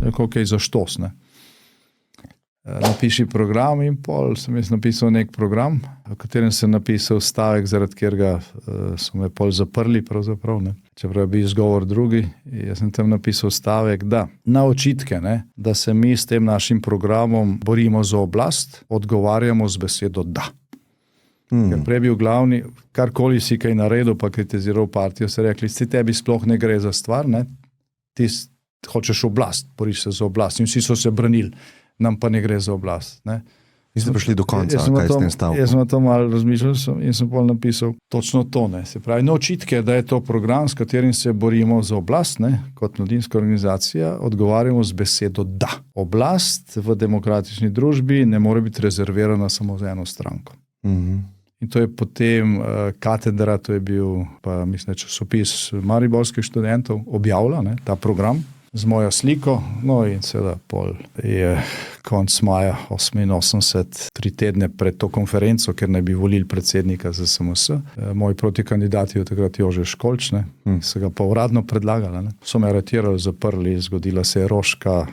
Rekel, ok, za štos, ne. Napiši program in pol sem jaz napisal nek program, v katerem sem napisal stavek, zaradi katerega so me pol zaprli pravzaprav, ne. Čeprav je bil izgovor drugi, jaz sem tam napisal stavek, da na očitke, ne, da se mi s tem našim programom borimo za oblast, odgovarjamo z besedo da. Ker prej bil glavni, karkoli si kaj naredil, pa kritiziral partijo, so rekli, si tebi sploh ne gre za stvar, ne, ti hočeš oblast, boriš se za oblast in vsi so se branili. Nam pa ne gre za oblast. Ne. Vi ste prišli do konca, kaj s tem stavkom? Jaz sem na to malo razmišljal in sem pol napisal točno to. Ne. Se pravi, na očitke, da je to program, s katerim se borimo za oblast, ne, kot mladinska organizacija, odgovarjamo z besedo da. Oblast v demokratični družbi ne more biti rezervirana samo za eno stranko. In to je potem katedra, to je bil pa mislim, časopis mariborskih študentov, objavila, ne, ta program z mojo sliko, no in seveda pol je konc maja 88, 3 tedne pred to konferenco, ker naj bi volili predsednika za SMS. Moj protikandidat je takrat Jože Školč, ne, se ga pa uradno predlagala, ne. So me aretirali, zaprli, zgodila se je Roška,